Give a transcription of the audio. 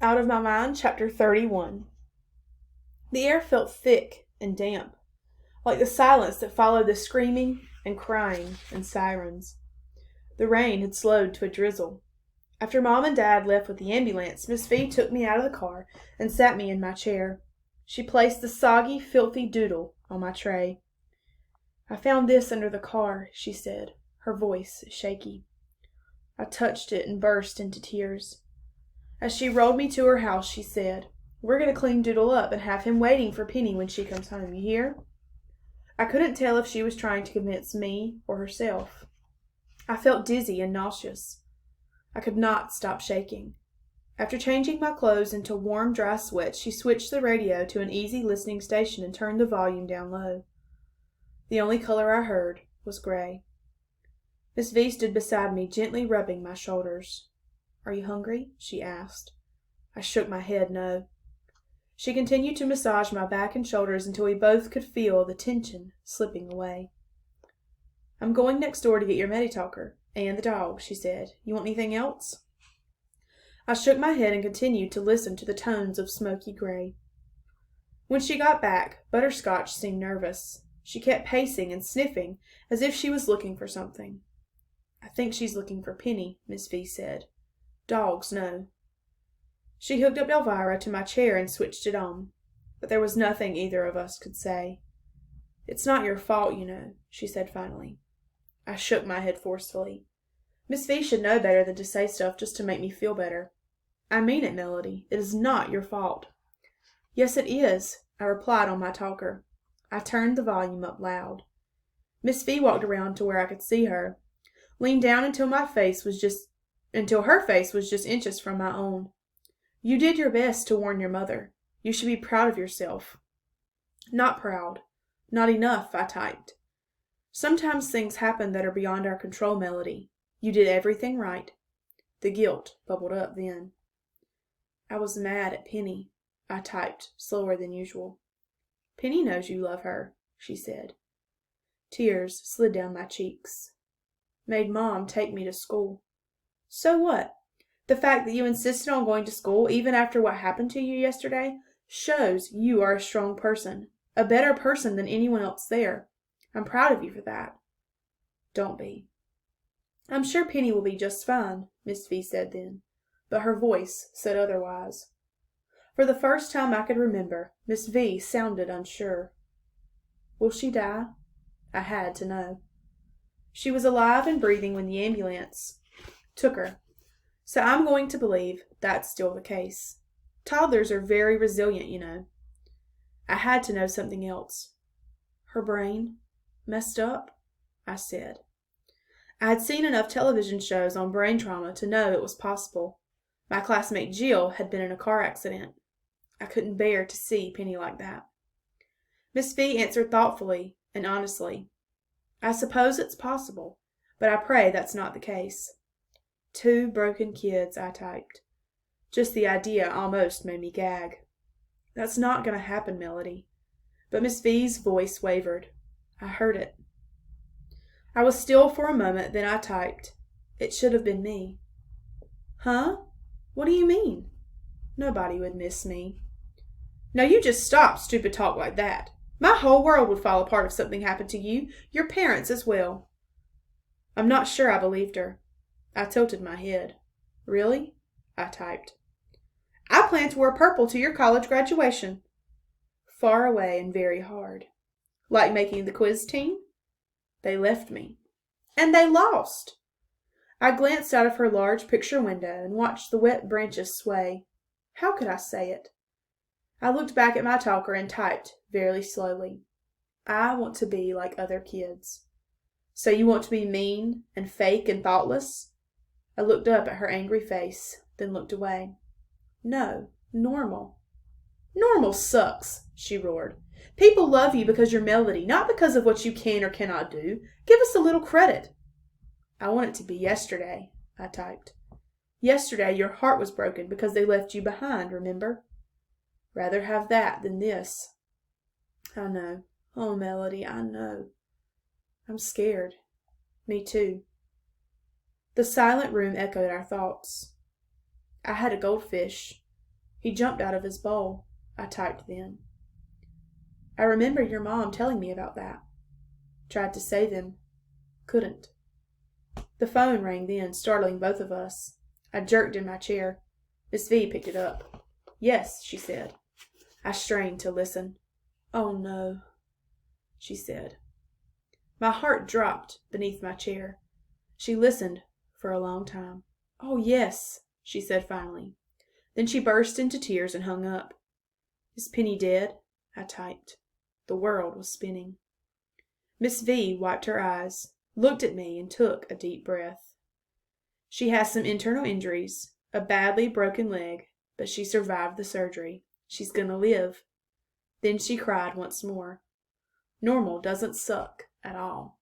Out of My Mind, Chapter 31. The air felt thick and damp, like the silence that followed the screaming and crying and sirens. The rain had slowed to a drizzle. After Mom and Dad left with the ambulance, Miss V took me out of the car and sat me in my chair. She placed the soggy, filthy doodle on my tray. "I found this under the car," she said, her voice shaky. I touched it and burst into tears. As she rolled me to her house, she said, "We're going to clean Doodle up and have him waiting for Penny when she comes home, you hear?" I couldn't tell if she was trying to convince me or herself. I felt dizzy and nauseous. I could not stop shaking. After changing my clothes into warm, dry sweat, she switched the radio to an easy listening station and turned the volume down low. The only color I heard was gray. Miss V stood beside me, gently rubbing my shoulders. "Are you hungry?" she asked. I shook my head no. She continued to massage my back and shoulders until we both could feel the tension slipping away. "I'm going next door to get your Meditalker and the dog," she said. "You want anything else?" I shook my head and continued to listen to the tones of smoky gray. When she got back, Butterscotch seemed nervous. She kept pacing and sniffing as if she was looking for something. "I think she's looking for Penny," Miss V said. "Dogs, no." She hooked up Elvira to my chair and switched it on, but there was nothing either of us could say. "It's not your fault, you know," she said finally. I shook my head forcefully. Miss V should know better than to say stuff just to make me feel better. "I mean it, Melody. It is not your fault." "Yes, it is," I replied on my talker. I turned the volume up loud. Miss V walked around to where I could see her, leaned down until her face was just inches from my own. "You did your best to warn your mother. You should be proud of yourself." "Not proud. Not enough," I typed. "Sometimes things happen that are beyond our control, Melody. You did everything right." The guilt bubbled up then. "I was mad at Penny," I typed, slower than usual. "Penny knows you love her," she said. Tears slid down my cheeks. "Made Mom take me to school." "So what? The fact that you insisted on going to school even after what happened to you yesterday shows you are a strong person, a better person than anyone else there. I'm proud of you for that." "Don't be." "I'm sure Penny will be just fine," Miss V said then, but her voice said otherwise. For the first time I could remember, Miss V sounded unsure. "Will she die?" I had to know. "She was alive and breathing when the ambulance took her, so I'm going to believe that's still the case. Toddlers are very resilient, you know." I had to know something else. "Her brain messed up?" I said. I had seen enough television shows on brain trauma to know it was possible. My classmate Jill had been in a car accident. I couldn't bear to see Penny like that. Miss V answered thoughtfully and honestly. "I suppose it's possible, but I pray that's not the case." 2 broken kids, I typed. Just the idea almost made me gag. "That's not going to happen, Melody." But Miss V's voice wavered. I heard it. I was still for a moment, then I typed, "It should have been me." "Huh? What do you mean?" "Nobody would miss me." "Now you just stop stupid talk like that. My whole world would fall apart if something happened to you. Your parents as well." I'm not sure I believed her. I tilted my head. "Really?" I typed. "I plan to wear purple to your college graduation." Far away and very hard. "Like making the quiz team?" "They left me." "And they lost." I glanced out of her large picture window and watched the wet branches sway. How could I say it? I looked back at my talker and typed, very slowly, "I want to be like other kids." "So you want to be mean and fake and thoughtless?" I looked up at her angry face, then looked away. "No, normal." "Normal sucks," she roared. "People love you because you're Melody, not because of what you can or cannot do. Give us a little credit." "I want it to be yesterday," I typed. "Yesterday your heart was broken because they left you behind, remember?" "Rather have that than this." "I know. Oh, Melody, I know." "I'm scared." "Me too." The silent room echoed our thoughts. "I had a goldfish." He jumped out of his bowl. I typed then. I remember your mom telling me about that. Tried to save him. Couldn't. The phone rang then, startling both of us. I jerked in my chair. Miss V picked it up. Yes, she said. I strained to listen. Oh, no, she said. My heart dropped beneath my chair. She listened for a long time. Oh, yes, she said finally. Then she burst into tears and hung up. Is Penny dead? I typed. The world was spinning. Miss V wiped her eyes, looked at me, and took a deep breath. She has some internal injuries, a badly broken leg, but she survived the surgery. She's gonna live. Then she cried once more. Normal doesn't suck at all.